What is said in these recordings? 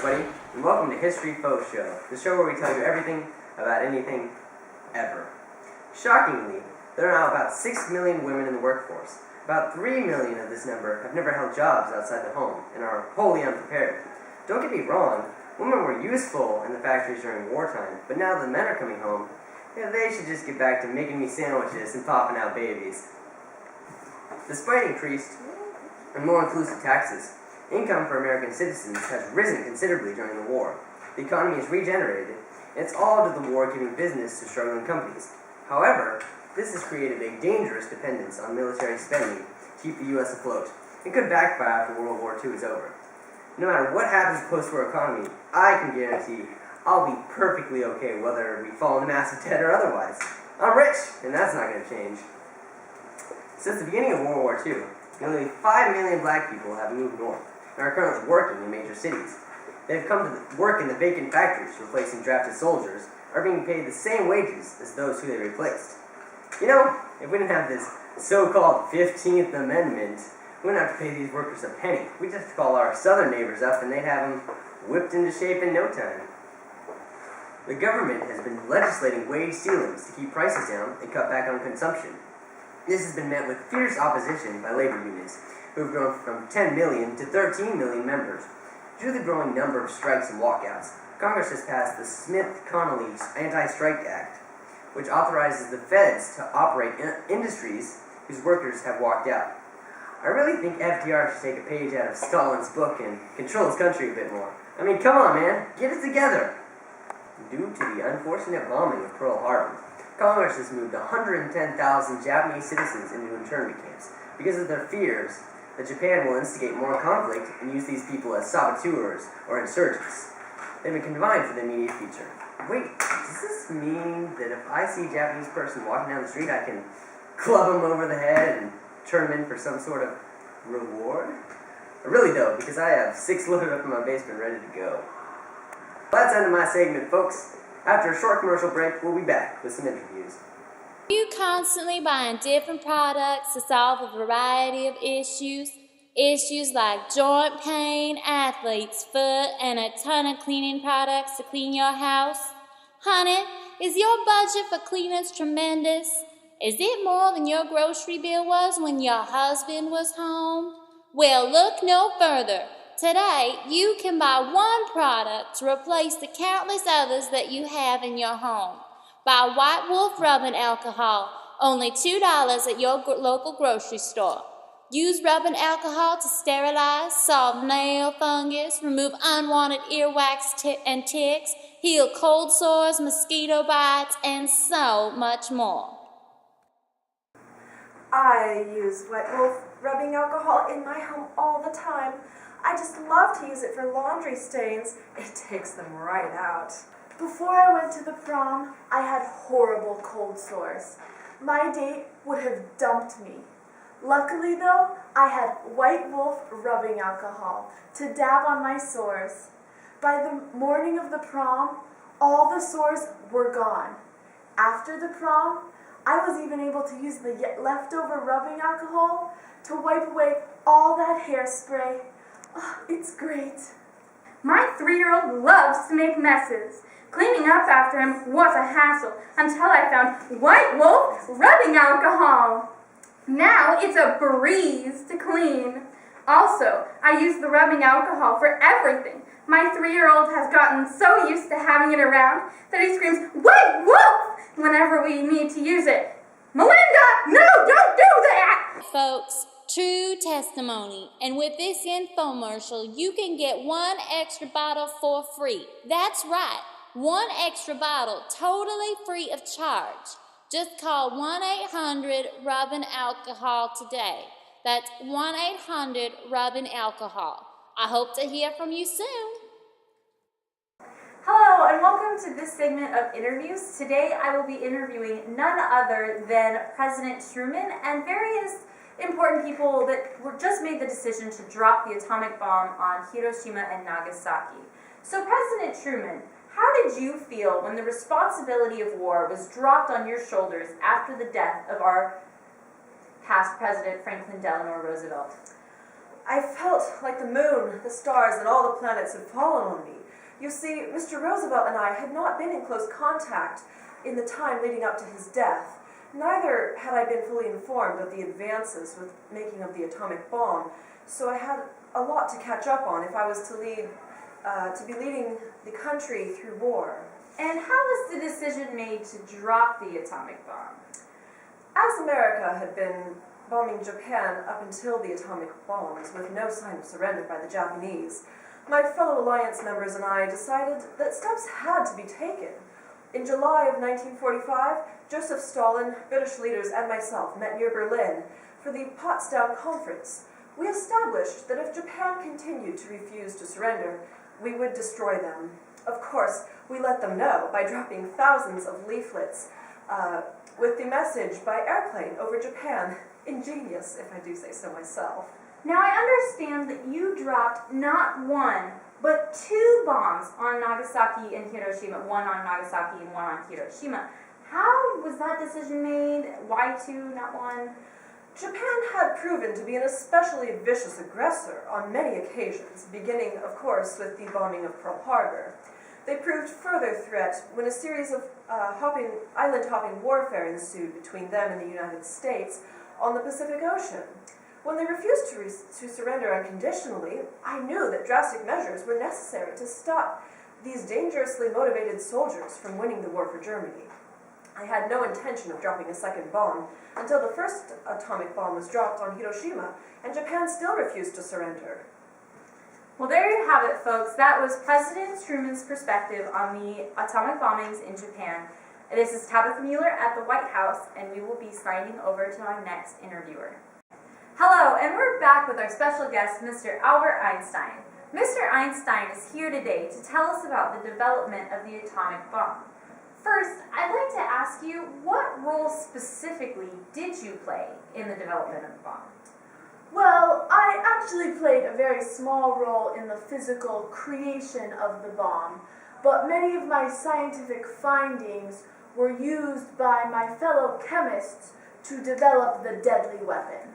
everybody, and welcome to History Faux Show, the show where we tell you everything about anything ever. Shockingly, there are now about 6 million women in the workforce. About 3 million of this number have never held jobs outside the home and are wholly unprepared. Don't get me wrong, women were useful in the factories during wartime, but now that the men are coming home, they should just get back to making me sandwiches and popping out babies. Despite increased and more inclusive taxes, income for American citizens has risen considerably during the war. The economy is regenerated, and it's all due to the war giving business to struggling companies. However, this has created a dangerous dependence on military spending to keep the U.S. afloat. It could backfire after World War II is over. No matter what happens to the post-war economy, I can guarantee I'll be perfectly okay whether we fall into massive debt or otherwise. I'm rich, and that's not going to change. Since the beginning of World War II, nearly 5 million black people have moved north and are currently working in major cities. They've come to work in the vacant factories, replacing drafted soldiers, are being paid the same wages as those who they replaced. You know, if we didn't have this so-called 15th Amendment, we wouldn't have to pay these workers a penny. We'd just have to call our southern neighbors up and they'd have them whipped into shape in no time. The government has been legislating wage ceilings to keep prices down and cut back on consumption. This has been met with fierce opposition by labor unions, who have grown from 10 million to 13 million members. Due to the growing number of strikes and walkouts, Congress has passed the Smith-Connolly Anti-Strike Act, which authorizes the feds to operate industries whose workers have walked out. I really think FDR should take a page out of Stalin's book and control his country a bit more. I mean, come on, man, get it together. Due to the unfortunate bombing of Pearl Harbor, Congress has moved 110,000 Japanese citizens into internment camps because of their fears that Japan will instigate more conflict and use these people as saboteurs or insurgents. They've been confined for the immediate future. Wait, does this mean that if I see a Japanese person walking down the street, I can club him over the head and turn him in for some sort of reward? I really don't, because I have 6 loaded up in my basement ready to go. Well, that's the end of my segment, folks. After a short commercial break, we'll be back with some interviews. You constantly buying different products to solve a variety of issues. Issues like joint pain, athlete's foot, and a ton of cleaning products to clean your house. Honey, is your budget for cleaners tremendous? Is it more than your grocery bill was when your husband was home? Well, look no further. Today, you can buy one product to replace the countless others that you have in your home. Buy White Wolf rubbing alcohol, only $2 at your local grocery store. Use rubbing alcohol to sterilize, solve nail fungus, remove unwanted earwax and ticks, heal cold sores, mosquito bites, and so much more. I use White Wolf rubbing alcohol in my home all the time. I just love to use it for laundry stains. It takes them right out. Before I went to the prom, I had horrible cold sores. My date would have dumped me. Luckily though, I had White Wolf rubbing alcohol to dab on my sores. By the morning of the prom, all the sores were gone. After the prom, I was even able to use the leftover rubbing alcohol to wipe away all that hairspray. Oh, it's great. My 3-year-old loves to make messes. Cleaning up after him was a hassle until I found White Wolf rubbing alcohol. Now it's a breeze to clean. Also, I use the rubbing alcohol for everything. My 3-year-old has gotten so used to having it around that he screams, "White Wolf!" whenever we need to use it. Melinda, no, don't do that! Folks, true testimony. And with this infomercial, you can get 1 extra bottle for free. That's right, 1 extra bottle totally free of charge. Just call 1-800-RUBBIN-ALCOHOL today. That's 1-800-RUBBIN-ALCOHOL. I hope to hear from you soon. Hello and welcome to this segment of interviews. Today I will be interviewing none other than President Truman and various important people that just made the decision to drop the atomic bomb on Hiroshima and Nagasaki. So President Truman, how did you feel when the responsibility of war was dropped on your shoulders after the death of our past president, Franklin Delano Roosevelt? I felt like the moon, the stars, and all the planets had fallen on me. You see, Mr. Roosevelt and I had not been in close contact in the time leading up to his death. Neither had I been fully informed of the advances with making of the atomic bomb, so I had a lot to catch up on if I was to be leading the country through war. And how was the decision made to drop the atomic bomb? As America had been bombing Japan up until the atomic bombs with no sign of surrender by the Japanese, my fellow alliance members and I decided that steps had to be taken. In July of 1945, Joseph Stalin, British leaders, and myself met near Berlin for the Potsdam Conference. We established that if Japan continued to refuse to surrender, we would destroy them. Of course, we let them know by dropping thousands of leaflets with the message by airplane over Japan. Ingenious, if I do say so myself. Now I understand that you dropped not one, but 2 bombs on Nagasaki and Hiroshima, one on Nagasaki and one on Hiroshima. How was that decision made? Why 2, not 1? Japan had proven to be an especially vicious aggressor on many occasions, beginning, of course, with the bombing of Pearl Harbor. They proved further threat when a series of island-hopping warfare ensued between them and the United States on the Pacific Ocean. When they refused to surrender unconditionally, I knew that drastic measures were necessary to stop these dangerously motivated soldiers from winning the war for Germany. I had no intention of dropping a second bomb until the first atomic bomb was dropped on Hiroshima, and Japan still refused to surrender. Well, there you have it, folks. That was President Truman's perspective on the atomic bombings in Japan. This is Tabitha Mueller at the White House, and we will be signing over to our next interviewer. Hello, and we're back with our special guest, Mr. Albert Einstein. Mr. Einstein is here today to tell us about the development of the atomic bomb. First, I'd like to ask you, what role specifically did you play in the development of the bomb? Well, I actually played a very small role in the physical creation of the bomb, but many of my scientific findings were used by my fellow chemists to develop the deadly weapon.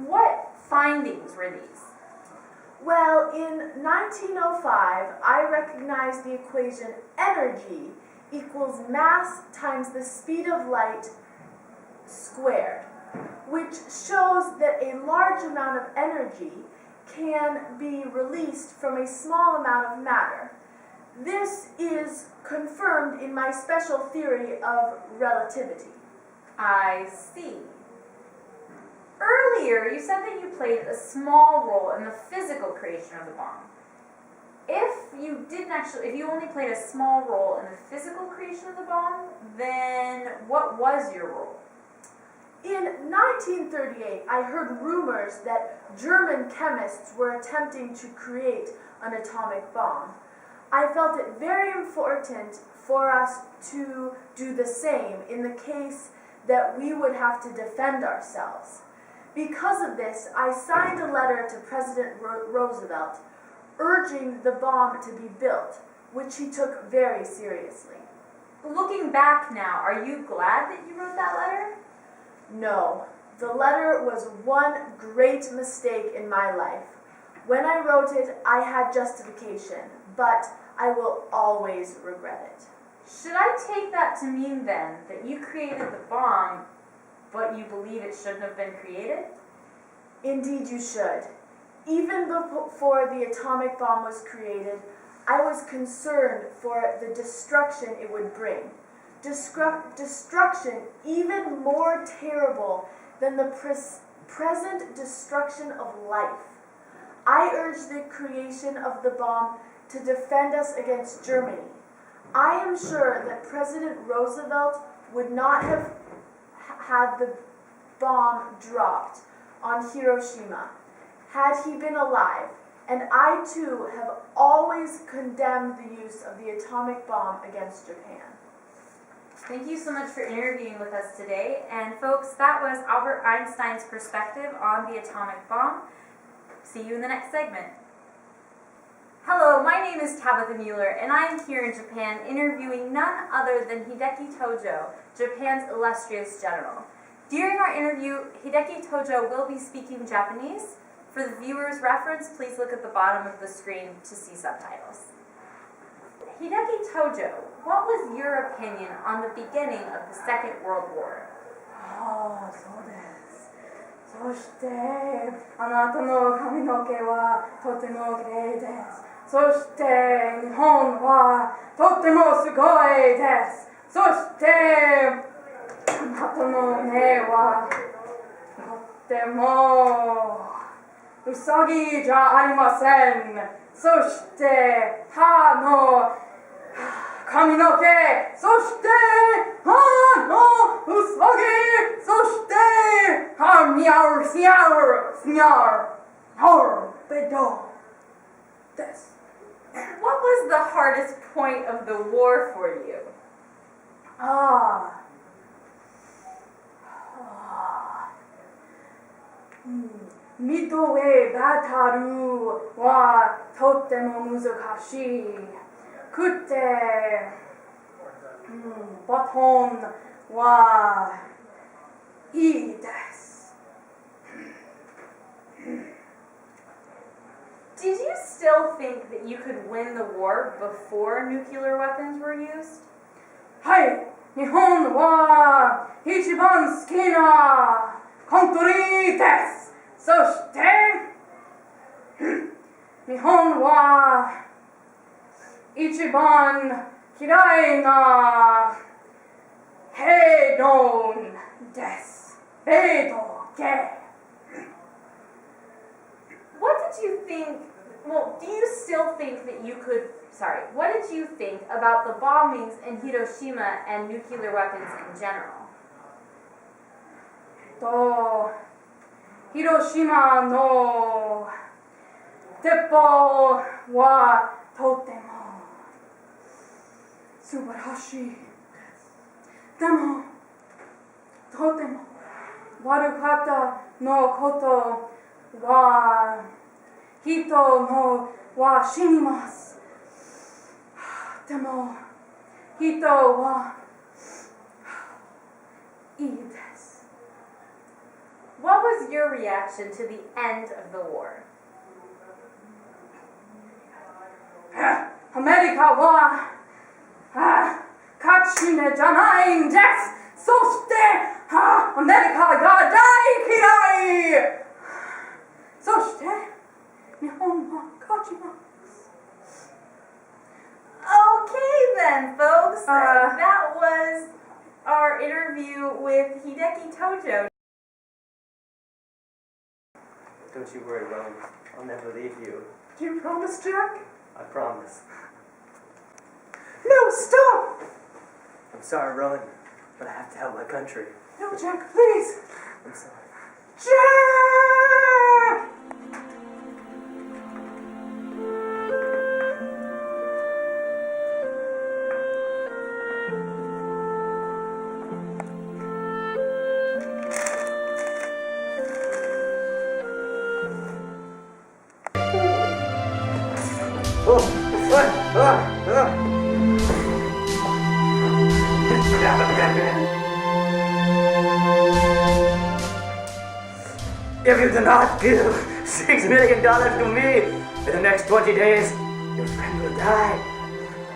What findings were these? Well, in 1905, I recognized the equation energy equals mass times the speed of light squared, which shows that a large amount of energy can be released from a small amount of matter. This is confirmed in my special theory of relativity. I see. Earlier, you said that you played a small role in the physical creation of the bomb. If you only played a small role in the physical creation of the bomb, then what was your role? In 1938, I heard rumors that German chemists were attempting to create an atomic bomb. I felt it very important for us to do the same in the case that we would have to defend ourselves. Because of this, I signed a letter to President Roosevelt urging the bomb to be built, which he took very seriously. Looking back now, are you glad that you wrote that letter? No, the letter was one great mistake in my life. When I wrote it, I had justification, but I will always regret it. Should I take that to mean then that you created the bomb, but you believe it shouldn't have been created? Indeed you should. Even before the atomic bomb was created, I was concerned for the destruction it would bring. Destruction even more terrible than the present destruction of life. I urged the creation of the bomb to defend us against Germany. I am sure that President Roosevelt would not have had the bomb dropped on Hiroshima had he been alive, and I too have always condemned the use of the atomic bomb against Japan. Thank you so much for interviewing with us today. And folks, that was Albert Einstein's perspective on the atomic bomb. See you in the next segment. Hello, my name is Tabitha Mueller, and I am here in Japan interviewing none other than Hideki Tojo, Japan's illustrious general. During our interview, Hideki Tojo will be speaking Japanese. For the viewer's reference, please look at the bottom of the screen to see subtitles. Hideki Tojo, what was your opinion on the beginning of the Second World War? そうです。そして、あなたの髪の毛はとても綺麗です。そして、日本はとてもすごいです。そして、あなたの目はとてもうさぎじゃありません。そして、歯の髪の毛、そして歯のうさぎ、そして歯にゃうひゃうひゃうべどです。What was the hardest point of the war for you? ミッドウェイバトルはとっても難しくて、バトンはいいです。Did you still think that you could win the war before nuclear weapons were used? はい、日本は一番好きなカントリーです。そして、日本は一番嫌いな平等です。平等系。What did you think, well, do you still think that you could, what did you think about the bombings in Hiroshima and nuclear weapons in general? 広島の鉄砲はとても素晴らしい。でも、とても悪かったのことは、人のは死にます。でも、人はいいです。What was your reaction to the end of the war? アメリカは勝ち目じゃないんです。そしてアメリカが大嫌い。そして日本は勝ちます。Okay then, folks. That was our interview with Hideki Tojo. Don't you worry, Ron. I'll never leave you. Do you promise, Jack? I promise. No, stop! I'm sorry, Rowan, but I have to help my country. No, Jack, please. I'm sorry. Jack! If you do not give $6 million to me in the next 20 days, your friend will die.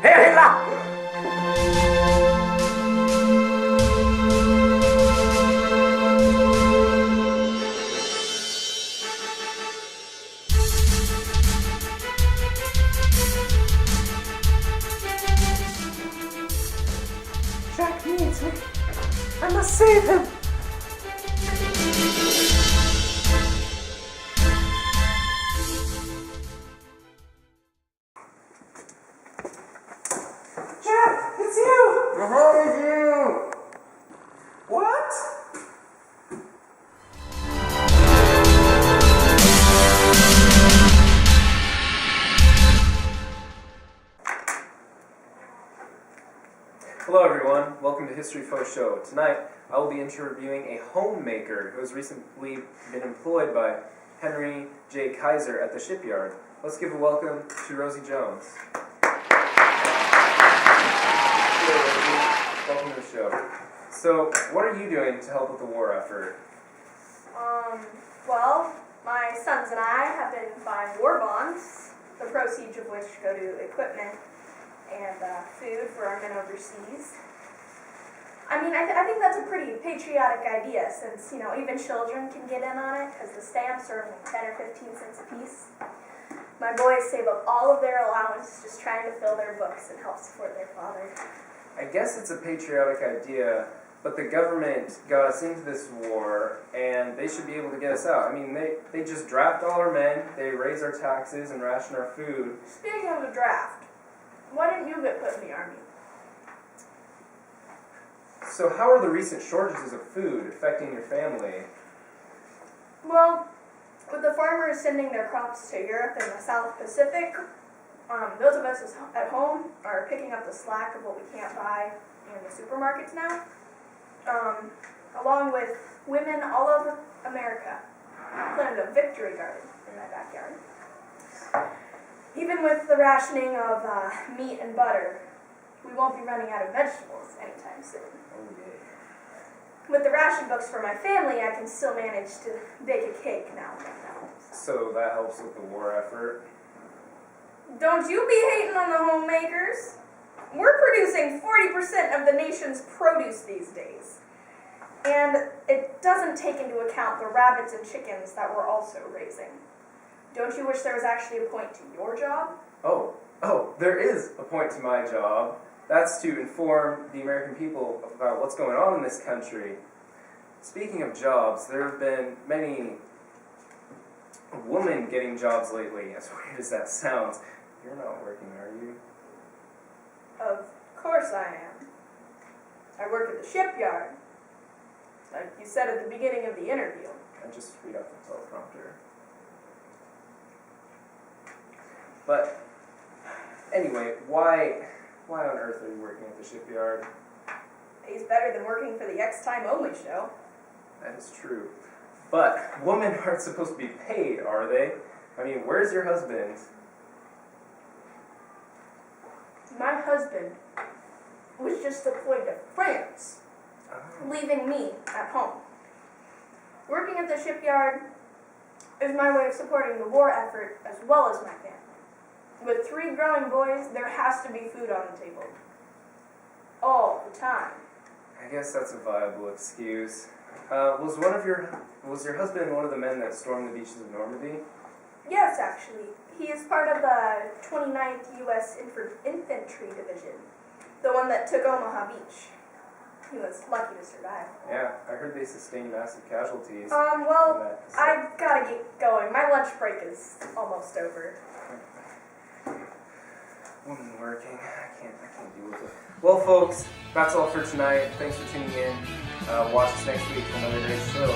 Hey, Hitler! Jack needs me. I must save him. Jack, it's you! Who is you? What? Hello everyone, welcome to History Faux Show. Tonight I will be interviewing a homemaker who has recently been employed by Henry J. Kaiser at the shipyard. Let's give a welcome to Rosie Jones. Hello Rosie, welcome to the show. So, what are you doing to help with the war effort? Well, My sons and I have been buying war bonds, the proceeds of which go to equipment and food for our men overseas. I mean, I think that's a pretty patriotic idea since, you know, even children can get in on it because the stamps are only 10 or 15 cents a piece. My boys save up all of their allowance just trying to fill their books and help support their father. I guess it's a patriotic idea, but the government got us into this war, and they should be able to get us out. I mean, they just draft all our men, they raise our taxes and ration our food. Speaking of the draft, why didn't you get put in the army? So how are the recent shortages of food affecting your family? Well, with the farmers sending their crops to Europe and the South Pacific, those of us at home are picking up the slack of what we can't buy in the supermarkets now, along with women all over America. I planted a victory garden in my backyard. Even with the rationing of meat and butter, we won't be running out of vegetables anytime soon. Oh, yeah. With the ration books for my family, I can still manage to bake a cake now and then. So that helps with the war effort. Don't you be hating on the homemakers. We're producing 40% of the nation's produce these days. And it doesn't take into account the rabbits and chickens that we're also raising. Don't you wish there was actually a point to your job? Oh, there is a point to my job. That's to inform the American people about what's going on in this country. Speaking of jobs, there have been many women getting jobs lately, as weird as that sounds. You're not working, are you? Of course I am. I work at the shipyard. Like you said at the beginning of the interview. I just read out the teleprompter. But anyway, why on earth are you working at the shipyard? Pays better than working for the X-Time Only show. That is true. But women aren't supposed to be paid, are they? I mean, where's your husband? My husband was just deployed to France, leaving me at home. Working at the shipyard is my way of supporting the war effort as well as my family. With 3 growing boys, there has to be food on the table. All the time. I guess that's a viable excuse. Was your husband one of the men that stormed the beaches of Normandy? Yes, actually. He is part of the 29th U.S. Infantry Division, the one that took Omaha Beach. He was lucky to survive. Yeah, I heard they sustained massive casualties. Well, I've got to get going. My lunch break is almost over. Woman working, I can't deal with it. Well, folks, that's all for tonight. Thanks for tuning in. Watch us next week for another great show.